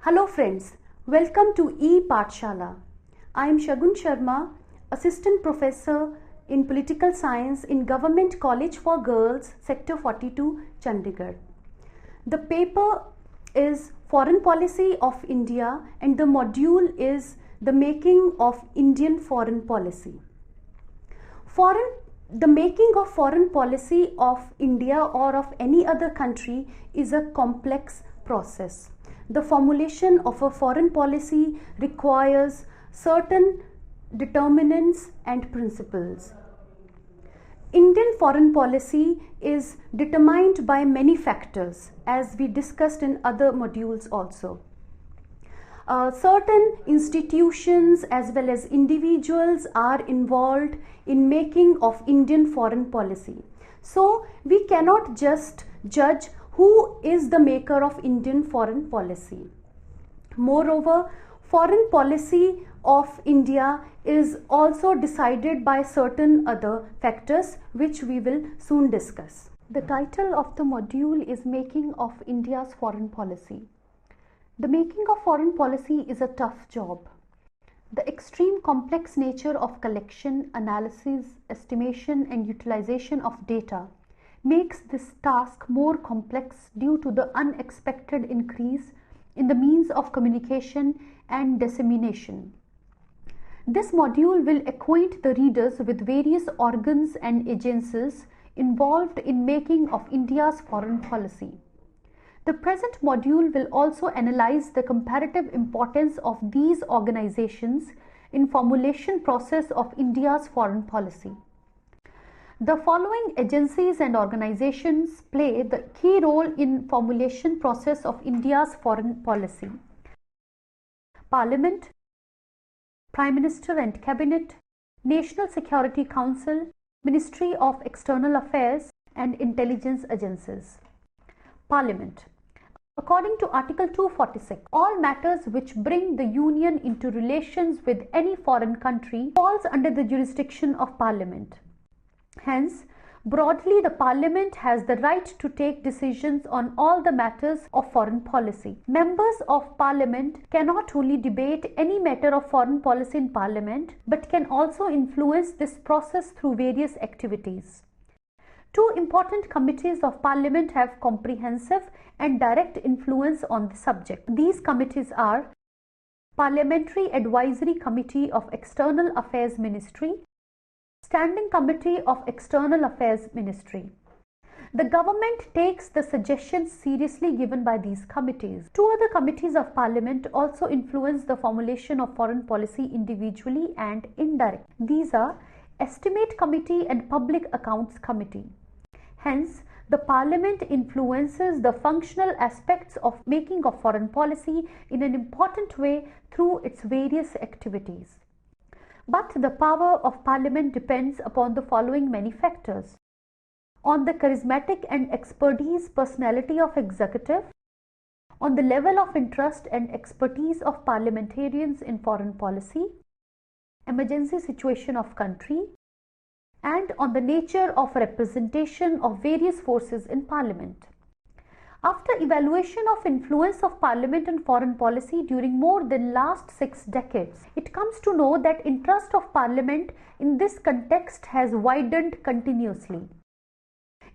Hello friends, welcome to E-Pathshala. I am Shagun Sharma, Assistant Professor in Political Science in Government College for Girls, Sector 42, Chandigarh. The paper is Foreign Policy of India and the module is The Making of Indian Foreign Policy. The making of foreign policy of India or of any other country is a complex process. The formulation of a foreign policy requires certain determinants and principles. Indian foreign policy is determined by many factors, as we discussed in other modules also. Certain institutions as well as individuals are involved in making of Indian foreign policy. So we cannot just judge who is the maker of Indian foreign policy. Moreover, foreign policy of India is also decided by certain other factors which we will soon discuss. The title of the module is Making of India's Foreign Policy. The making of foreign policy is a tough job. The extreme complex nature of collection, analysis, estimation and utilization of data makes this task more complex due to the unexpected increase in the means of communication and dissemination. This module will acquaint the readers with various organs and agencies involved in making of India's foreign policy. The present module will also analyze the comparative importance of these organizations in formulation process of India's foreign policy. The following agencies and organizations play the key role in formulation process of India's foreign policy. Parliament, Prime Minister and Cabinet, National Security Council, Ministry of External Affairs and intelligence agencies. Parliament. According to Article 246, all matters which bring the Union into relations with any foreign country falls under the jurisdiction of Parliament. Hence, broadly, the Parliament has the right to take decisions on all the matters of foreign policy. Members of Parliament cannot only debate any matter of foreign policy in Parliament, but can also influence this process through various activities. Two important committees of Parliament have comprehensive and direct influence on the subject. These committees are Parliamentary Advisory Committee of External Affairs Ministry, Standing Committee of External Affairs Ministry. The government takes the suggestions seriously given by these committees. Two other committees of Parliament also influence the formulation of foreign policy individually and indirectly. These are Estimate Committee and Public Accounts Committee. Hence, the Parliament influences the functional aspects of making of foreign policy in an important way through its various activities. But the power of Parliament depends upon the following many factors: on the charismatic and expertise personality of executive, on the level of interest and expertise of parliamentarians in foreign policy, emergency situation of country, and on the nature of representation of various forces in Parliament. After evaluation of influence of Parliament on foreign policy during more than last 6 decades, it comes to know that interest of Parliament in this context has widened continuously.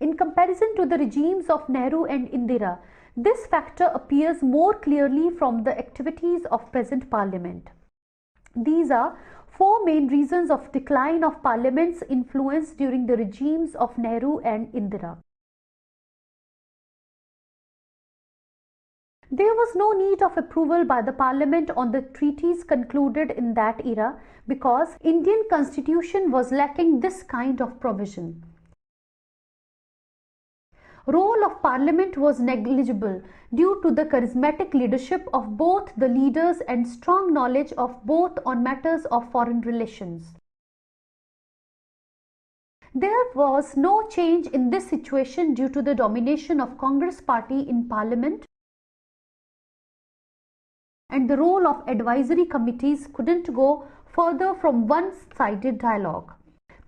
In comparison to the regimes of Nehru and Indira, this factor appears more clearly from the activities of present Parliament. These are 4 main reasons of decline of Parliament's influence during the regimes of Nehru and Indira. There was no need of approval by the Parliament on the treaties concluded in that era because Indian Constitution was lacking this kind of provision. Role of Parliament was negligible due to the charismatic leadership of both the leaders and strong knowledge of both on matters of foreign relations. There was no change in this situation due to the domination of Congress party in Parliament, and the role of advisory committees couldn't go further from one-sided dialogue.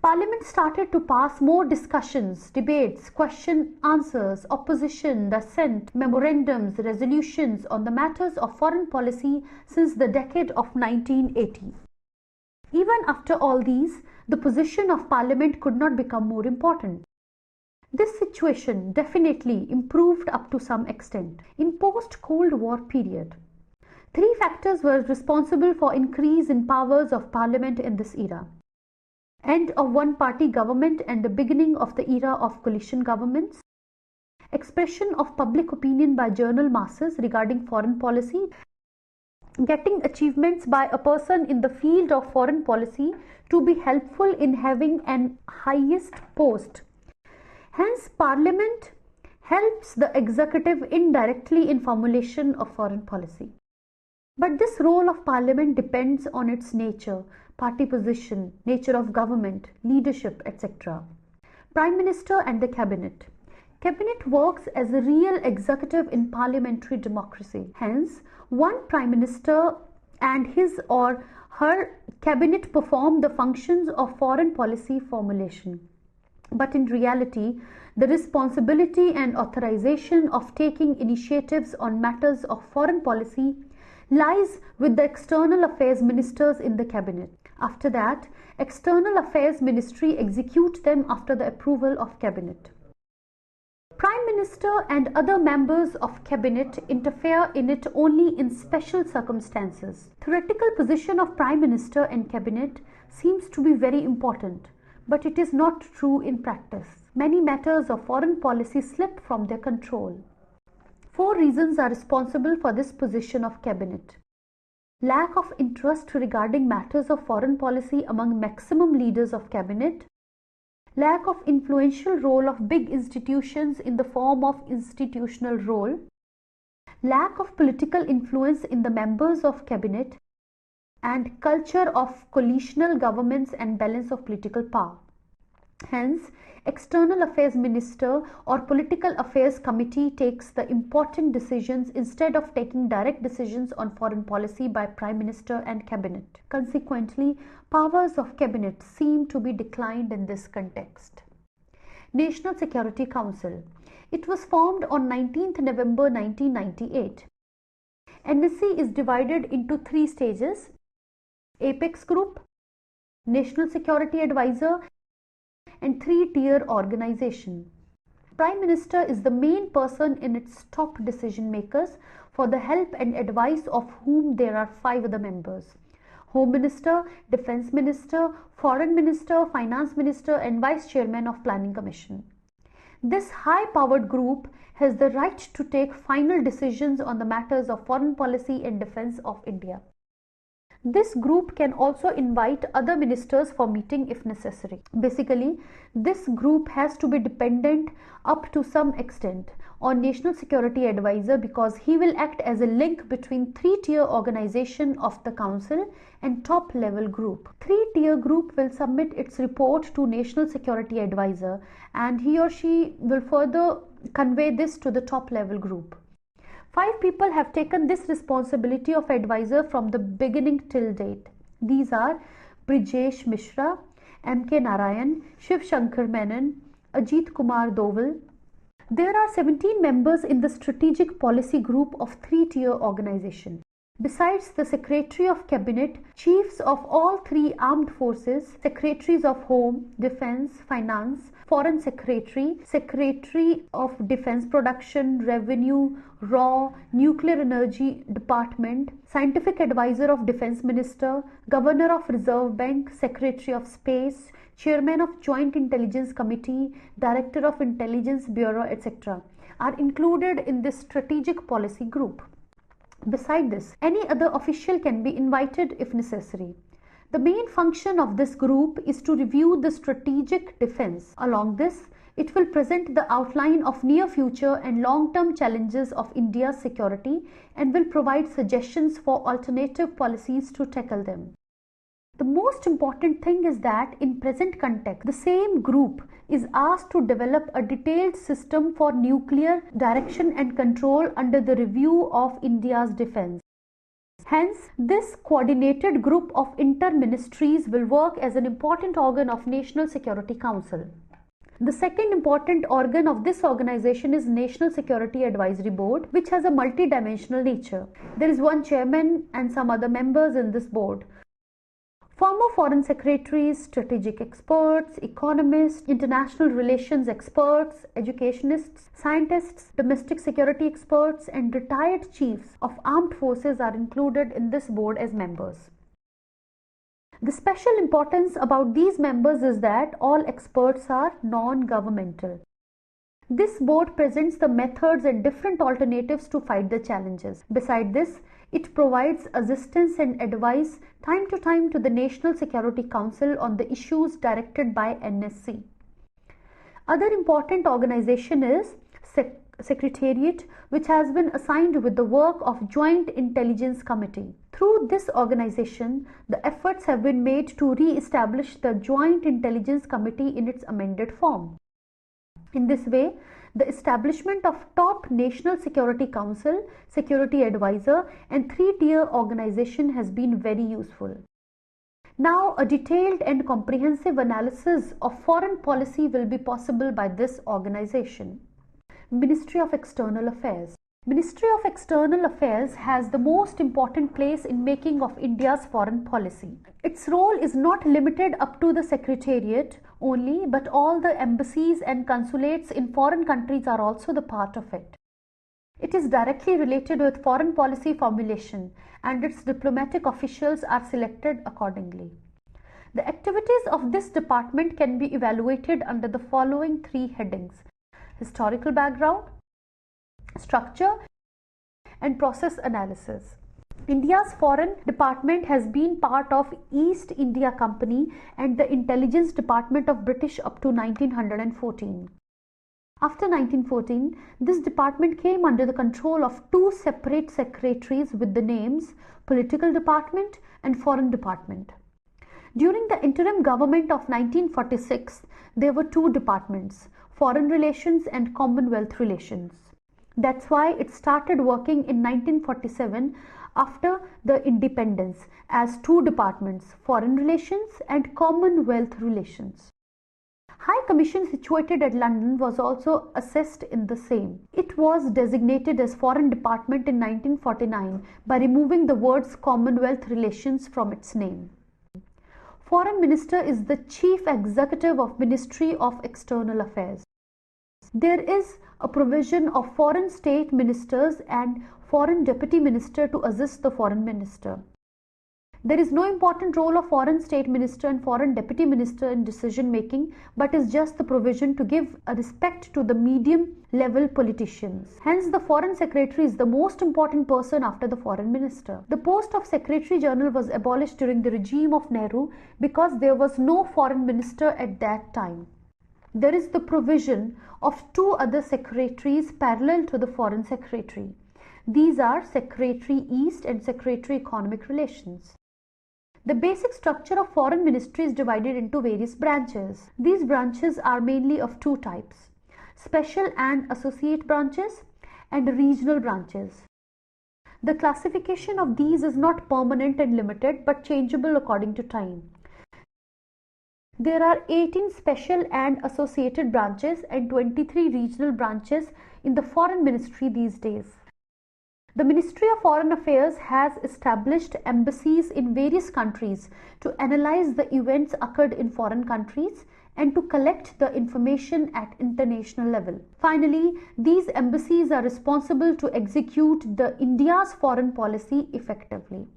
Parliament started to pass more discussions, debates, question answers, opposition, dissent, memorandums, resolutions on the matters of foreign policy since the decade of 1980. Even after all these, the position of Parliament could not become more important. This situation definitely improved up to some extent. In post-Cold War period, three factors were responsible for increase in powers of Parliament in this era. End of one-party government and the beginning of the era of coalition governments, expression of public opinion by journal masses regarding foreign policy, getting achievements by a person in the field of foreign policy to be helpful in having an highest post. Hence, Parliament helps the executive indirectly in formulation of foreign policy. But this role of Parliament depends on its nature, party position, nature of government, leadership, etc. Prime Minister and the Cabinet. Cabinet works as a real executive in parliamentary democracy. Hence, one Prime Minister and his or her Cabinet perform the functions of foreign policy formulation. But in reality, the responsibility and authorization of taking initiatives on matters of foreign policy lies with the External Affairs Ministers in the Cabinet. After that, External Affairs Ministry execute them after the approval of Cabinet. Prime Minister and other members of Cabinet interfere in it only in special circumstances. Theoretical position of Prime Minister and Cabinet seems to be very important, but it is not true in practice. Many matters of foreign policy slip from their control. Four reasons are responsible for this position of Cabinet. Lack of interest regarding matters of foreign policy among maximum leaders of Cabinet. Lack of influential role of big institutions in the form of institutional role. Lack of political influence in the members of Cabinet. And culture of coalitional governments and balance of political power. Hence, External Affairs Minister or Political Affairs Committee takes the important decisions instead of taking direct decisions on foreign policy by Prime Minister and Cabinet. Consequently, powers of Cabinet seem to be declined in this context. National Security Council. It was formed on 19th November 1998. NSC is divided into three stages: Apex Group, National Security Advisor, and three-tier organization. Prime Minister is the main person in its top decision makers, for the help and advice of whom there are five other members: Home Minister, Defense Minister, Foreign Minister, Finance Minister, and Vice Chairman of Planning Commission. This high-powered group has the right to take final decisions on the matters of foreign policy and defense of India. This group can also invite other ministers for meeting if necessary. Basically, this group has to be dependent up to some extent on National Security Advisor because he will act as a link between three-tier organization of the Council and top-level group. Three-tier group will submit its report to National Security Advisor and he or she will further convey this to the top-level group. Five people have taken this responsibility of advisor from the beginning till date. These are Brijesh Mishra, M.K. Narayan, Shiv Shankar Menon, Ajit Kumar Doval. There are 17 members in the strategic policy group of three-tier organization. Besides the Secretary of Cabinet, chiefs of all three armed forces, Secretaries of Home, Defense, Finance, Foreign Secretary, Secretary of Defense Production, Revenue, Raw, Nuclear Energy Department, Scientific Advisor of Defense Minister, Governor of Reserve Bank, Secretary of Space, Chairman of Joint Intelligence Committee, Director of Intelligence Bureau, etc. are included in this strategic policy group. Beside this, any other official can be invited if necessary. The main function of this group is to review the strategic defense. Along this, it will present the outline of near future and long-term challenges of India's security and will provide suggestions for alternative policies to tackle them. The most important thing is that in present context, the same group is asked to develop a detailed system for nuclear direction and control under the review of India's defense. Hence, this coordinated group of inter-ministries will work as an important organ of National Security Council. The second important organ of this organization is National Security Advisory Board, which has a multi-dimensional nature. There is one chairman and some other members in this board. Former foreign secretaries, strategic experts, economists, international relations experts, educationists, scientists, domestic security experts, and retired chiefs of armed forces are included in this board as members. The special importance about these members is that all experts are non-governmental. This board presents the methods and different alternatives to fight the challenges. Besides this, it provides assistance and advice time to time to the National Security Council on the issues directed by NSC. Other important organization is Secretariat, which has been assigned with the work of Joint Intelligence Committee. Through this organization, the efforts have been made to re-establish the Joint Intelligence Committee in its amended form. In this way, the establishment of top National Security Council, Security Advisor, and three-tier organization has been very useful. Now, a detailed and comprehensive analysis of foreign policy will be possible by this organization. Ministry of External Affairs. Ministry of External Affairs has the most important place in making of India's foreign policy. Its role is not limited up to the Secretariat only, but all the embassies and consulates in foreign countries are also the part of it. It is directly related with foreign policy formulation, and its diplomatic officials are selected accordingly. The activities of this department can be evaluated under the following three headings: historical background, structure, and process analysis. India's foreign department has been part of East India Company and the intelligence department of British up to 1914. After 1914, this department came under the control of two separate secretaries with the names Political Department and Foreign Department. During the interim government of 1946, there were two departments, Foreign Relations and Commonwealth Relations. That's why it started working in 1947 after the independence as two departments, Foreign Relations and Commonwealth Relations. High Commission situated at London was also assessed in the same. It was designated as Foreign Department in 1949 by removing the words Commonwealth Relations from its name. Foreign Minister is the Chief Executive of Ministry of External Affairs. There is a provision of Foreign State Ministers and Foreign Deputy Minister to assist the Foreign Minister. There is no important role of Foreign State Minister and Foreign Deputy Minister in decision making, but is just the provision to give a respect to the medium level politicians. Hence, the Foreign Secretary is the most important person after the Foreign Minister. The post of Secretary General was abolished during the regime of Nehru because there was no Foreign Minister at that time. There is the provision of two other secretaries parallel to the Foreign Secretary. These are Secretary East and Secretary Economic Relations. The basic structure of Foreign Ministry is divided into various branches. These branches are mainly of two types: special and associate branches and regional branches. The classification of these is not permanent and limited but changeable according to time. There are 18 special and associated branches and 23 regional branches in the Foreign Ministry these days. The Ministry of Foreign Affairs has established embassies in various countries to analyze the events occurred in foreign countries and to collect the information at international level. Finally, these embassies are responsible to execute the India's foreign policy effectively.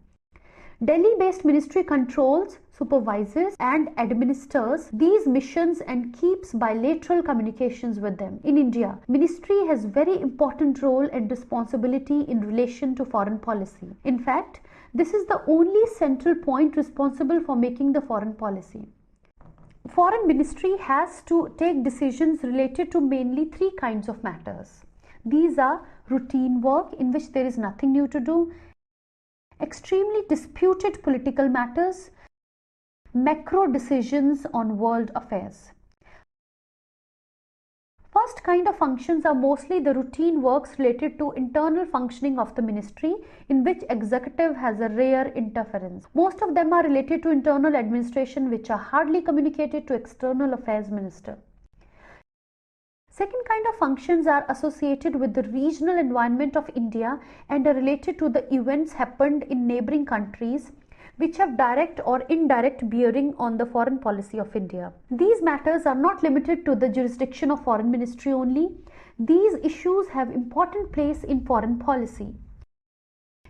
Delhi-based ministry controls, supervises and administers these missions and keeps bilateral communications with them. In India, ministry has very important role and responsibility in relation to foreign policy. In fact, this is the only central point responsible for making the foreign policy. Foreign ministry has to take decisions related to mainly three kinds of matters. These are routine work in which there is nothing new to do, extremely disputed political matters, macro decisions on world affairs. First kind of functions are mostly the routine works related to internal functioning of the ministry, in which executive has a rare interference. Most of them are related to internal administration, which are hardly communicated to external affairs minister. Second kind of functions are associated with the regional environment of India and are related to the events happened in neighboring countries, which have direct or indirect bearing on the foreign policy of India. These matters are not limited to the jurisdiction of foreign ministry only. These issues have important place in foreign policy.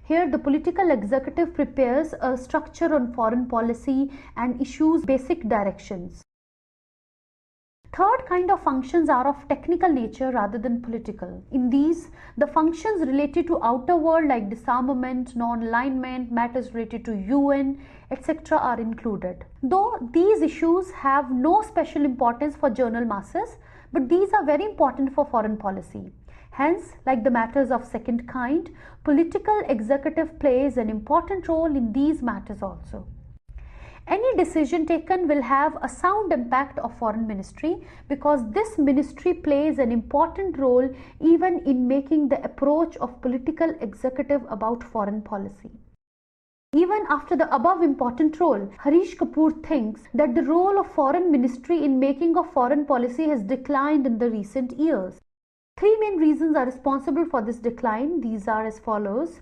Here the political executive prepares a structure on foreign policy and issues basic directions. Third kind of functions are of technical nature rather than political. In these, the functions related to outer world like disarmament, non-alignment, matters related to UN, etc. are included. Though these issues have no special importance for general masses, but these are very important for foreign policy. Hence, like the matters of second kind, political executive plays an important role in these matters also. Any decision taken will have a sound impact of foreign ministry because this ministry plays an important role even in making the approach of political executive about foreign policy. Even after the above important role, Harish Kapoor thinks that the role of foreign ministry in making of foreign policy has declined in the recent years. Three main reasons are responsible for this decline. These are as follows.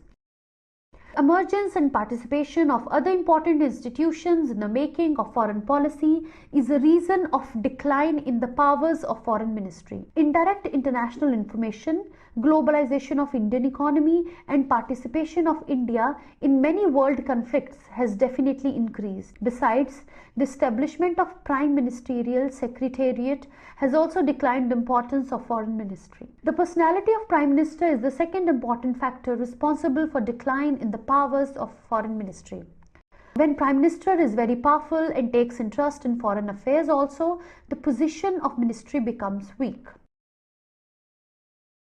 Emergence and participation of other important institutions in the making of foreign policy is a reason of decline in the powers of foreign ministry. Indirect international information, globalization of Indian economy and participation of India in many world conflicts has definitely increased. Besides, the establishment of Prime Ministerial Secretariat has also declined the importance of foreign ministry. The personality of Prime Minister is the second important factor responsible for decline in the powers of foreign ministry. When Prime Minister is very powerful and takes interest in foreign affairs also, the position of ministry becomes weak.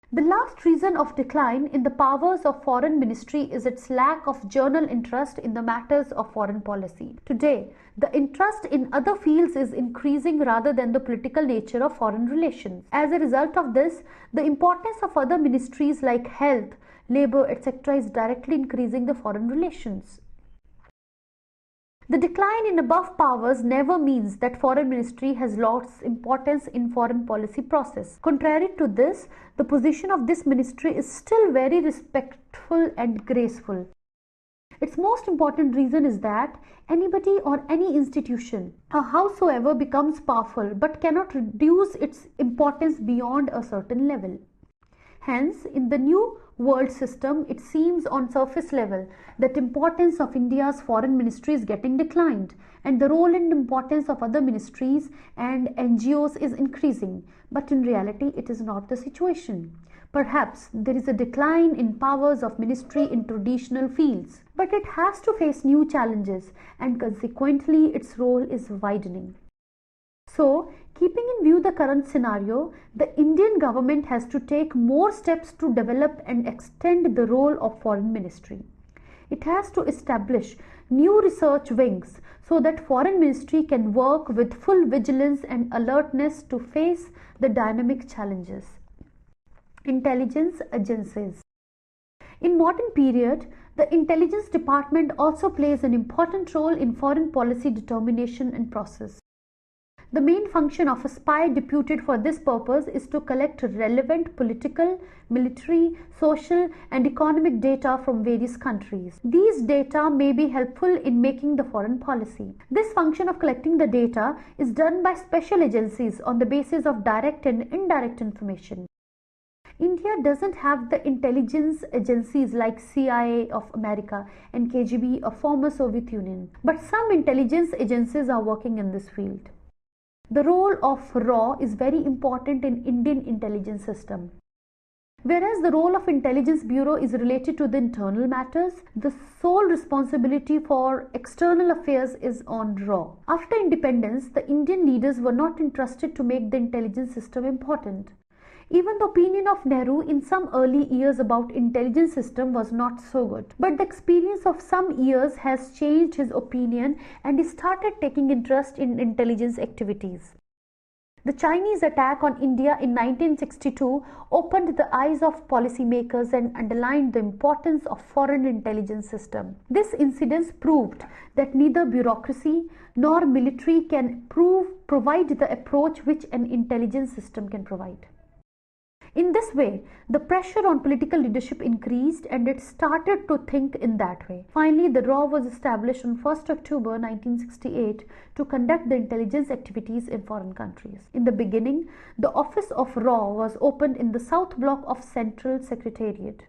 The last reason of decline in the powers of foreign ministry is its lack of general interest in the matters of foreign policy. Today, the interest in other fields is increasing rather than the political nature of foreign relations. As a result of this, the importance of other ministries like health, labor, etc. is directly increasing the foreign relations. The decline in above powers never means that foreign ministry has lost importance in foreign policy process. Contrary to this, the position of this ministry is still very respectful and graceful. Its most important reason is that anybody or any institution, howsoever, becomes powerful but cannot reduce its importance beyond a certain level. Hence, in the new world system, it seems on surface level that importance of India's foreign ministry is getting declined and the role and importance of other ministries and NGOs is increasing. But in reality, it is not the situation. Perhaps there is a decline in powers of ministry in traditional fields, but it has to face new challenges and consequently its role is widening. So, keeping in view the current scenario, the Indian government has to take more steps to develop and extend the role of foreign ministry. It has to establish new research wings so that foreign ministry can work with full vigilance and alertness to face the dynamic challenges. Intelligence agencies. In modern period, the intelligence department also plays an important role in foreign policy determination and process. The main function of a spy deputed for this purpose is to collect relevant political, military, social and economic data from various countries. These data may be helpful in making the foreign policy. This function of collecting the data is done by special agencies on the basis of direct and indirect information. India doesn't have the intelligence agencies like CIA of America and KGB of former Soviet Union, but some intelligence agencies are working in this field. The role of RAW is very important in Indian intelligence system. Whereas the role of Intelligence Bureau is related to the internal matters, the sole responsibility for external affairs is on RAW. After independence, the Indian leaders were not interested to make the intelligence system important. Even the opinion of Nehru in some early years about intelligence system was not so good. But the experience of some years has changed his opinion and he started taking interest in intelligence activities. The Chinese attack on India in 1962 opened the eyes of policymakers and underlined the importance of foreign intelligence system. This incident proved that neither bureaucracy nor military can provide the approach which an intelligence system can provide. In this way, the pressure on political leadership increased and it started to think in that way. Finally, the RAW was established on 1st October 1968 to conduct the intelligence activities in foreign countries. In the beginning, the office of RAW was opened in the south block of Central Secretariat.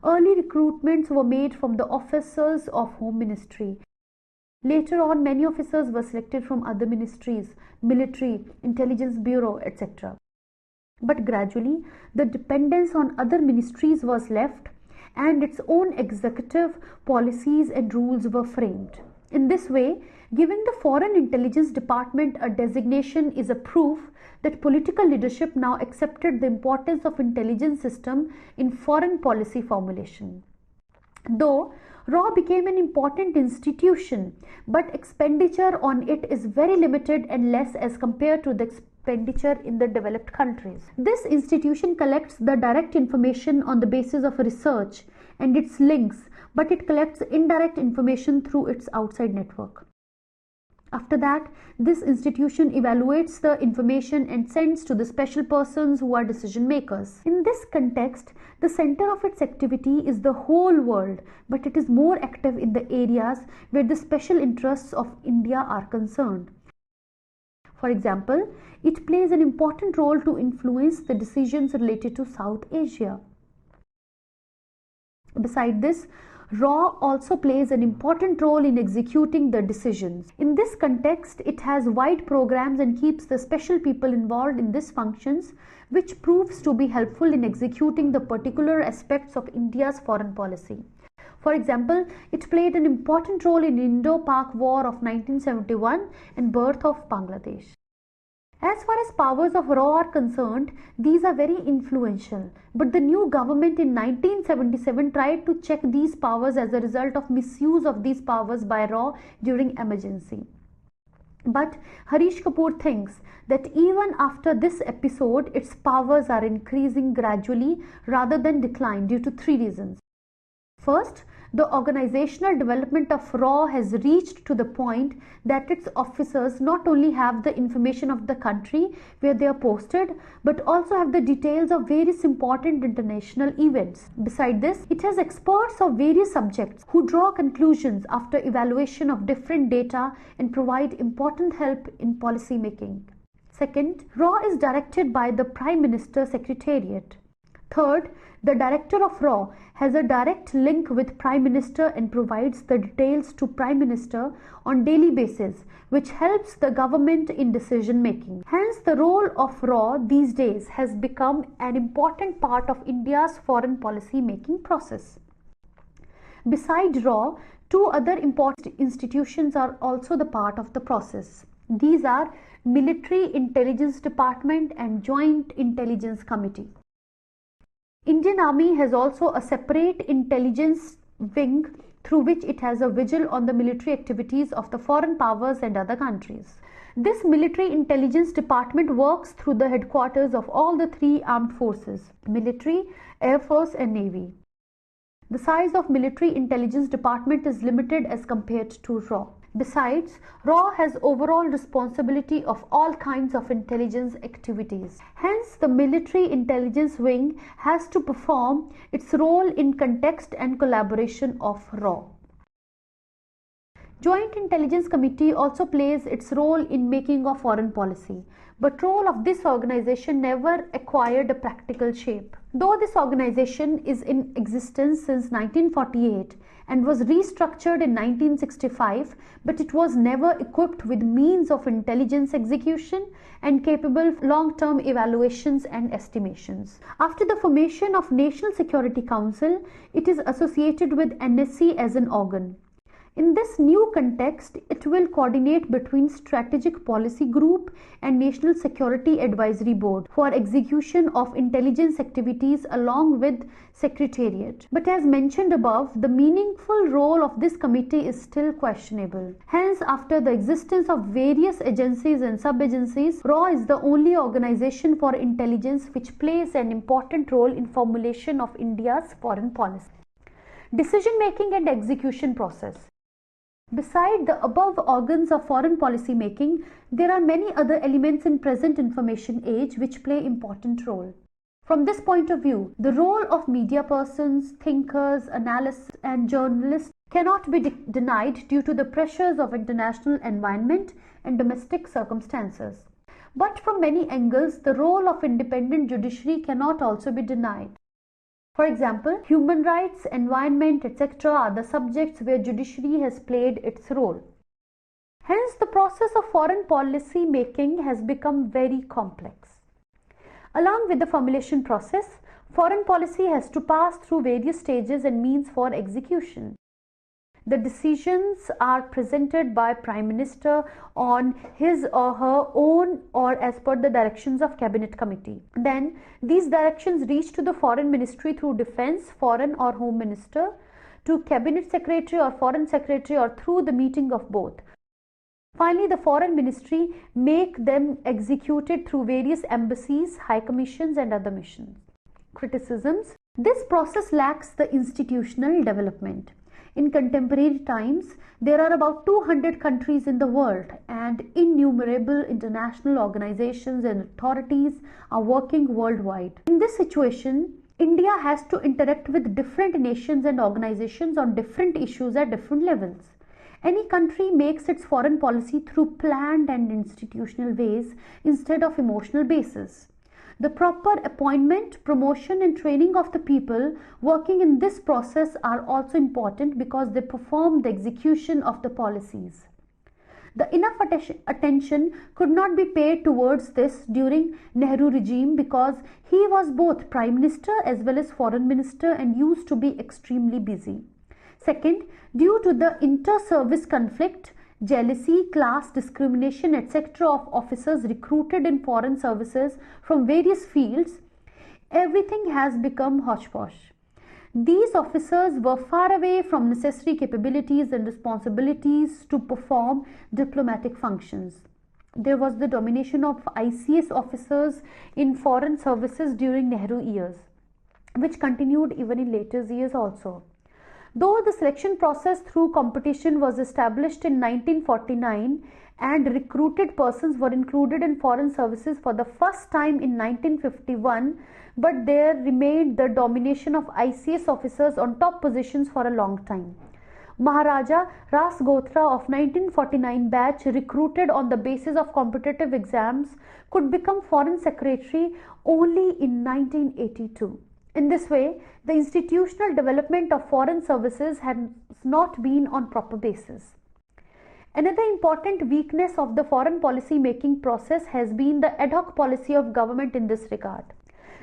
Early recruitments were made from the officers of Home Ministry. Later on, many officers were selected from other ministries, military, intelligence bureau, etc. But gradually, the dependence on other ministries was left and its own executive policies and rules were framed. In this way, giving the Foreign Intelligence Department a designation is a proof that political leadership now accepted the importance of intelligence system in foreign policy formulation. Though RAW became an important institution, but expenditure on it is very limited and less as compared to the expenditure in the developed countries. This institution collects the direct information on the basis of research and its links, but it collects indirect information through its outside network. After that, this institution evaluates the information and sends to the special persons who are decision makers. In this context, the center of its activity is the whole world, but it is more active in the areas where the special interests of India are concerned. For example, it plays an important role to influence the decisions related to South Asia. Besides this, RAW also plays an important role in executing the decisions. In this context, it has wide programs and keeps the special people involved in these functions, which proves to be helpful in executing the particular aspects of India's foreign policy. For example, it played an important role in Indo-Pak War of 1971 and birth of Bangladesh. As far as powers of RAW are concerned, these are very influential, but the new government in 1977 tried to check these powers as a result of misuse of these powers by RAW during emergency. But Harish Kapoor thinks that even after this episode, its powers are increasing gradually rather than decline due to three reasons. First, the organizational development of RAW has reached to the point that its officers not only have the information of the country where they are posted, but also have the details of various important international events. Besides this, it has experts of various subjects who draw conclusions after evaluation of different data and provide important help in policy making. Second, RAW is directed by the Prime Minister Secretariat. Third, the Director of RAW has a direct link with Prime Minister and provides the details to Prime Minister on daily basis, which helps the government in decision making. Hence, the role of RAW these days has become an important part of India's foreign policy making process. Besides RAW, two other important institutions are also the part of the process. These are Military Intelligence Department and Joint Intelligence Committee. Indian Army has also a separate intelligence wing through which it has a vigil on the military activities of the foreign powers and other countries. This military intelligence department works through the headquarters of all the three armed forces: military, air force and navy. The size of military intelligence department is limited as compared to RAW. Besides, RAW has overall responsibility of all kinds of intelligence activities. Hence, the military intelligence wing has to perform its role in context and collaboration of RAW. Joint Intelligence Committee also plays its role in making of foreign policy, but role of this organization never acquired a practical shape. Though this organization is in existence since 1948 and was restructured in 1965, but it was never equipped with means of intelligence execution and capable of long-term evaluations and estimations. After the formation of National Security Council, it is associated with NSC as an organ. In this new context, it will coordinate between Strategic Policy Group and National Security Advisory Board for execution of intelligence activities along with Secretariat. But as mentioned above, the meaningful role of this committee is still questionable. Hence, after the existence of various agencies and sub-agencies, RAW is the only organization for intelligence which plays an important role in formulation of India's foreign policy. Decision making and execution process. Beside the above organs of foreign policy making, there are many other elements in present information age which play important role. From this point of view, the role of media persons, thinkers, analysts and journalists cannot be denied due to the pressures of international environment and domestic circumstances. But from many angles, the role of independent judiciary cannot also be denied. For example, human rights, environment, etc. are the subjects where judiciary has played its role. Hence, the process of foreign policy making has become very complex. Along with the formulation process, foreign policy has to pass through various stages and means for execution. The decisions are presented by Prime Minister on his or her own or as per the directions of Cabinet Committee. Then these directions reach to the Foreign Ministry through Defence, Foreign or Home Minister, to Cabinet Secretary or Foreign Secretary or through the meeting of both. Finally, the Foreign Ministry make them executed through various embassies, high commissions and other missions. Criticisms. This process lacks the institutional development. In contemporary times, there are about 200 countries in the world and innumerable international organizations and authorities are working worldwide. In this situation, India has to interact with different nations and organizations on different issues at different levels. Any country makes its foreign policy through planned and institutional ways instead of emotional basis. The proper appointment, promotion and training of the people working in this process are also important because they perform the execution of the policies. The enough attention could not be paid towards this during Nehru regime because he was both Prime Minister as well as Foreign Minister and used to be extremely busy. Second, due to the inter-service conflict, jealousy, class discrimination, etc. of officers recruited in foreign services from various fields, everything has become hodgepodge. These officers were far away from necessary capabilities and responsibilities to perform diplomatic functions. There was the domination of ICS officers in foreign services during Nehru years, which continued even in later years also. Though the selection process through competition was established in 1949 and recruited persons were included in foreign services for the first time in 1951, but there remained the domination of ICS officers on top positions for a long time. Maharaja Ras Gotra of 1949 batch, recruited on the basis of competitive exams, could become Foreign Secretary only in 1982. In this way, the institutional development of foreign services has not been on proper basis. Another important weakness of the foreign policy making process has been the ad hoc policy of government in this regard.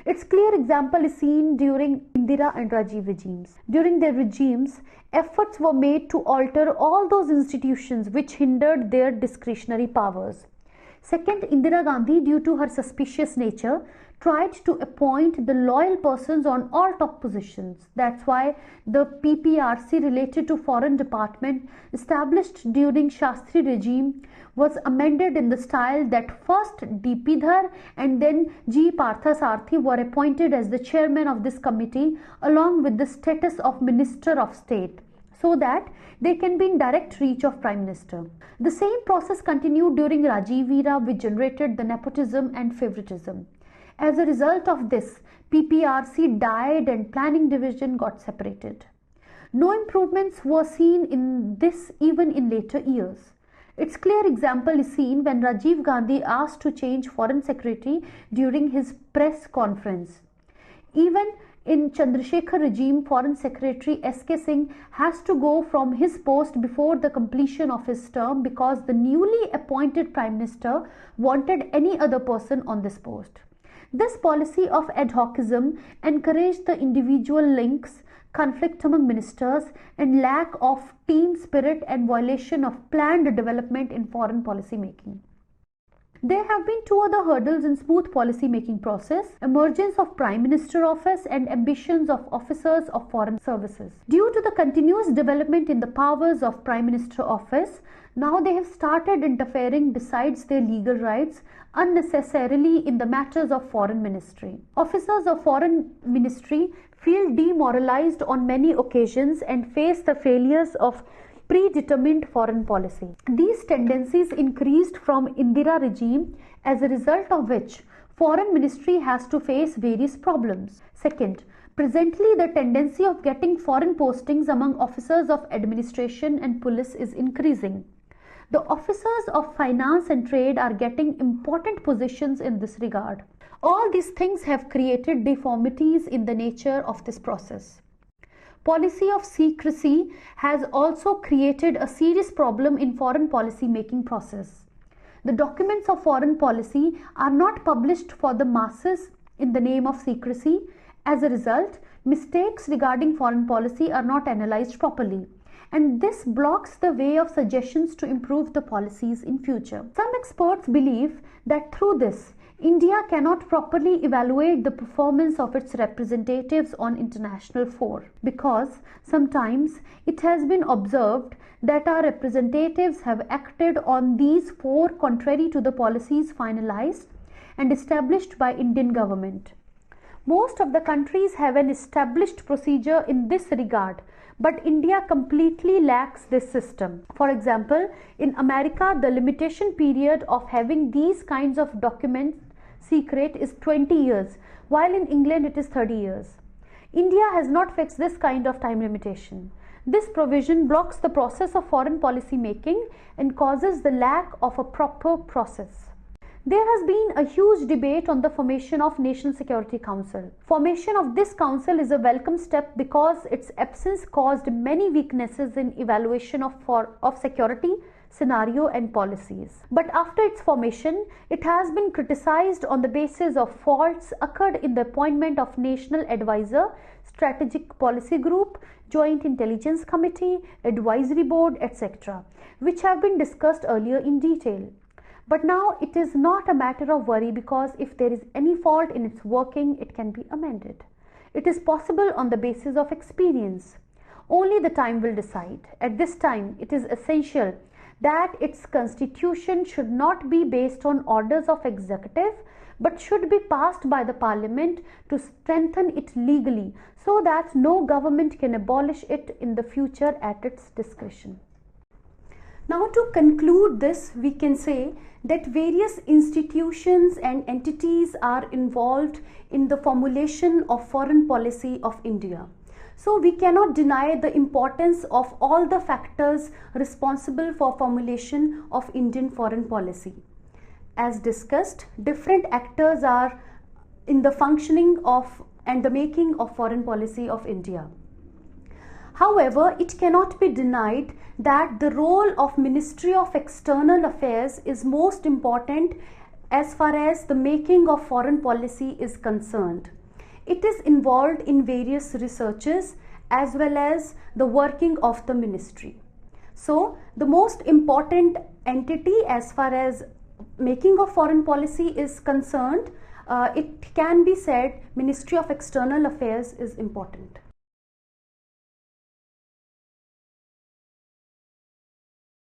Its clear example is seen during Indira and Rajiv regimes. During their regimes, efforts were made to alter all those institutions which hindered their discretionary powers. Second, Indira Gandhi, due to her suspicious nature, tried to appoint the loyal persons on all top positions. That's why the PPRC related to Foreign Department established during Shastri regime was amended in the style that first DP Dhar and then G. Parthasarthi were appointed as the chairman of this committee along with the status of Minister of State, so that they can be in direct reach of Prime Minister. The same process continued during Rajiv era, which generated the nepotism and favoritism. As a result of this, PPRC died and planning division got separated. No improvements were seen in this even in later years. Its clear example is seen when Rajiv Gandhi asked to change Foreign Secretary during his press conference. Even in Chandrasekhar regime, Foreign Secretary S.K. Singh has to go from his post before the completion of his term because the newly appointed Prime Minister wanted any other person on this post. This policy of ad hocism encouraged the individual links conflict among ministers, and lack of team spirit and violation of planned development in foreign policy making. There have been two other hurdles in smooth policy making process: emergence of Prime Minister office and ambitions of officers of foreign services. Due to the continuous development in the powers of Prime Minister office, now they have started interfering besides their legal rights unnecessarily in the matters of foreign ministry. Officers of foreign ministry feel demoralized on many occasions and face the failures of predetermined foreign policy. These tendencies increased from Indira regime, as a result of which foreign ministry has to face various problems. Second, presently the tendency of getting foreign postings among officers of administration and police is increasing. The officers of finance and trade are getting important positions in this regard. All these things have created deformities in the nature of this process. Policy of secrecy has also created a serious problem in foreign policy making process. The documents of foreign policy are not published for the masses in the name of secrecy. As a result, mistakes regarding foreign policy are not analyzed properly, and this blocks the way of suggestions to improve the policies in future. Some experts believe that through this, India cannot properly evaluate the performance of its representatives on international fora, because sometimes it has been observed that our representatives have acted on these fora contrary to the policies finalized and established by Indian government. Most of the countries have an established procedure in this regard, but India completely lacks this system. For example, in America, the limitation period of having these kinds of documents secret is 20 years, while in England it is 30 years. India has not fixed this kind of time limitation. This provision blocks the process of foreign policy making and causes the lack of a proper process. There has been a huge debate on the formation of National Security Council. Formation of this council is a welcome step because its absence caused many weaknesses in evaluation of security scenario and policies. But after its formation, it has been criticized on the basis of faults occurred in the appointment of National Advisor, Strategic Policy Group, Joint Intelligence Committee, Advisory Board, etc., which have been discussed earlier in detail. But now it is not a matter of worry, because if there is any fault in its working, it can be amended. It is possible on the basis of experience. Only the time will decide. At this time, it is essential that its constitution should not be based on orders of executive, but should be passed by the parliament to strengthen it legally, so that no government can abolish it in the future at its discretion. Now, to conclude this, we can say that various institutions and entities are involved in the formulation of foreign policy of India. So we cannot deny the importance of all the factors responsible for formulation of Indian foreign policy. As discussed, different actors are in the functioning of and the making of foreign policy of India. However, it cannot be denied that the role of Ministry of External Affairs is most important as far as the making of foreign policy is concerned. It is involved in various researches as well as the working of the ministry. So, the most important entity as far as making of foreign policy is concerned, it can be said Ministry of External Affairs is important.